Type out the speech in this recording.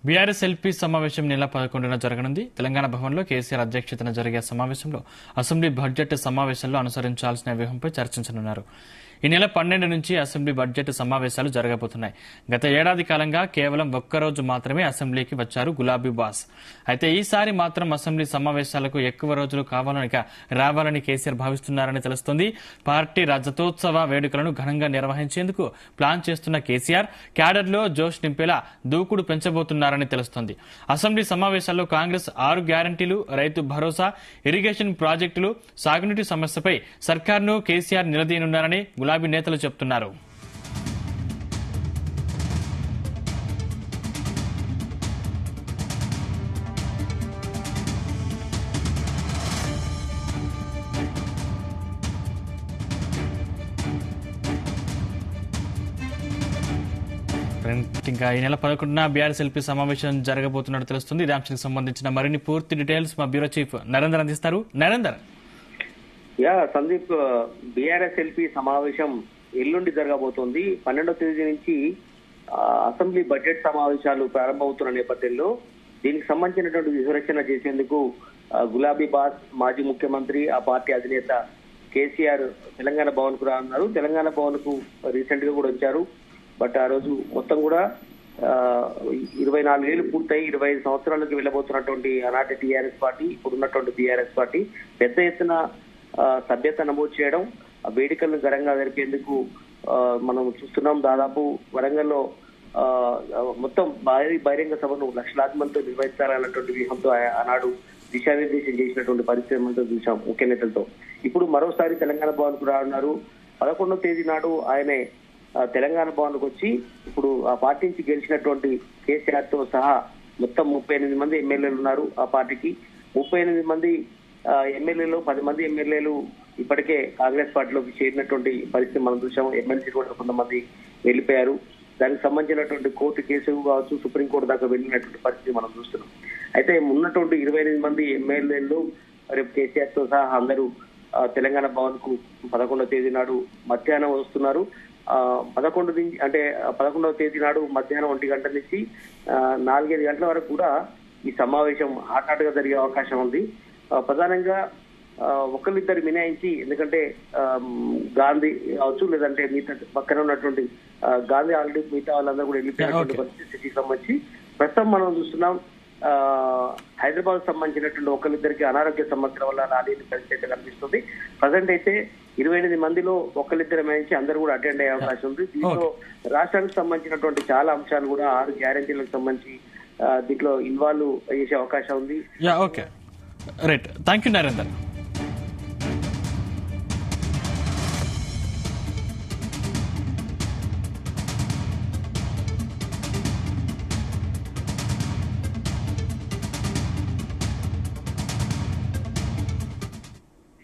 BRS LP సమావేశం నెల 11న జరగనుంది. తెలంగాణ భవన్లో కేసీఆర్ అధ్యక్షతన జరిగే సమావేశంలో అసెంబ్లీ బడ్జెట్ సమావేశంలో అనుసరించాల్సిన వ్యూహంపై చర్చించనున్నారు. ఈ నెల 12 నుంచి అసెంబ్లీ బడ్జెట్ సమావేశాలు జరగబోతున్నాయి. గత ఏడాది కాలంగా కేవలం ఒక్కరోజు మాత్రమే అసెంబ్లీకి వచ్చారు గులాబీ బాస్. అయితే ఈసారి మాత్రం అసెంబ్లీ సమావేశాలకు ఎక్కువ రోజులు రావాలని కేసీఆర్ భావిస్తున్నారని తెలుస్తోంది. పార్టీ రజతోత్సవ వేడుకలను ఘనంగా నిర్వహించేందుకు ప్లాన్ చేస్తున్న కేసీఆర్ క్యాడర్లో జోష్ నింపేలా దూకుడు పెంచబోతున్నారని తెలుస్తోంది. అసెంబ్లీ సమావేశాల్లో కాంగ్రెస్ 6 గ్యారంటీలు, రైతు భరోసా, ఇరిగేషన్ ప్రాజెక్టులు, సాగునీటి సమస్యపై సర్కార్ను కేసీఆర్ నిలదీయనున్నారని గులాబీ నేతలు చెబుతున్నారు. ఇంకా ఈ నెల 11న బీఆర్ఎస్ ఎల్పీ సమావేశం జరగబోతున్నట్టు తెలుస్తుంది. ఇదే అంశానికి సంబంధించిన మరిన్ని పూర్తి డీటెయిల్స్ మా బ్యూరో చీఫ్ నరేందర్ అందిస్తారు. నరేందర్. సందీప్, బీఆర్ఎస్ ఎల్పీ సమావేశం ఎల్లుండి జరగబోతోంది. 12వ తేదీ నుంచి అసెంబ్లీ బడ్జెట్ సమావేశాలు ప్రారంభమవుతున్న నేపథ్యంలో దీనికి సంబంధించినటువంటి విశ్లేషణ చేసేందుకు గులాబీ బాస్, మాజీ ముఖ్యమంత్రి, ఆ పార్టీ అధినేత కేసీఆర్ తెలంగాణ భవన్ కు రానున్నారు. తెలంగాణ భవన్ కు రీసెంట్ గా కూడా వచ్చారు. బట్ ఆ రోజు మొత్తం కూడా 24 ఏళ్లు పూర్తయి 25 సంవత్సరాలకు వెళ్ళబోతున్నటువంటి ఆనాటి టీఆర్ఎస్ పార్టీ, ఇప్పుడున్నటువంటి బీఆర్ఎస్ పార్టీ పెద్ద ఎత్తున సభ్యత నమోదు చేయడం, వేడుకలను ఘనంగా జరిపేందుకు మనం చూస్తున్నాం. దాదాపు వరంగల్లో మొత్తం బహిరంగ సభను లక్షలాది మందితో నిర్వహిస్తారన్నటువంటి వ్యూహంతో ఆనాడు దిశానిర్దేశం చేసినటువంటి పరిస్థితి మనతో చూసాం ముఖ్య నేతలతో. ఇప్పుడు మరోసారి తెలంగాణ భవన్ కు రానున్నారు. 11వ తేదీ నాడు ఆయనే తెలంగాణ భవన్ కు వచ్చి ఇప్పుడు ఆ పార్టీ నుంచి గెలిచినటువంటి కేసీఆర్ తో సహా మొత్తం 38 మంది ఎమ్మెల్యేలు ఉన్నారు. ఆ పార్టీకి 38 మంది ఎమ్మెల్యేలు, 10 మంది ఎమ్మెల్యేలు ఇప్పటికే కాంగ్రెస్ పార్టీలోకి చేరినటువంటి పరిస్థితి మనం చూసాం. ఎమ్మెల్సీ కూడా కొంతమంది వెళ్లిపోయారు. దానికి సంబంధించినటువంటి కోర్టు కేసు కావచ్చు, సుప్రీంకోర్టు దాకా వెళ్ళినటువంటి పరిస్థితి మనం చూస్తున్నాం. అయితే ఉన్నటువంటి 28 మంది ఎమ్మెల్యేలు రేపు కేసీఆర్ తో సహా అందరూ తెలంగాణ భవన్ కు 11వ తేదీ నాడు మధ్యాహ్నం వస్తున్నారు. 11వ తేదీ నాడు మధ్యాహ్నం 1 గంటల నుంచి 4-5 గంటల వరకు కూడా ఈ సమావేశం హాట్ గా జరిగే అవకాశం ఉంది. ప్రధానంగా ఒకరిద్దరు మినాయించి, ఎందుకంటే గాంధీ కావచ్చు, లేదంటే మిగతా పక్కన ఉన్నటువంటి గాంధీ ఆల్రెడీ మిగతా వాళ్ళందరూ కూడా వెళ్ళిపోయినటువంటి పరిస్థితికి సంబంధించి ప్రస్తుతం మనం చూస్తున్నాం. హైదరాబాద్ సంబంధించినటువంటి ఒకరిద్దరికి అనారోగ్య సమస్యల వల్ల రాలేని పరిస్థితి కనిపిస్తుంది. ప్రజెంట్ అయితే 28 మందిలో ఒకరిద్దరు మినహాయించి అందరూ కూడా అటెండ్ అయ్యే అవకాశం ఉంది. దీంట్లో రాష్ట్రానికి సంబంధించినటువంటి చాలా అంశాలు కూడా 6 గ్యారెంటీలకు సంబంధించి దీంట్లో ఇన్వాల్వ్ చేసే అవకాశం ఉంది. రైట్. Thank you Narender.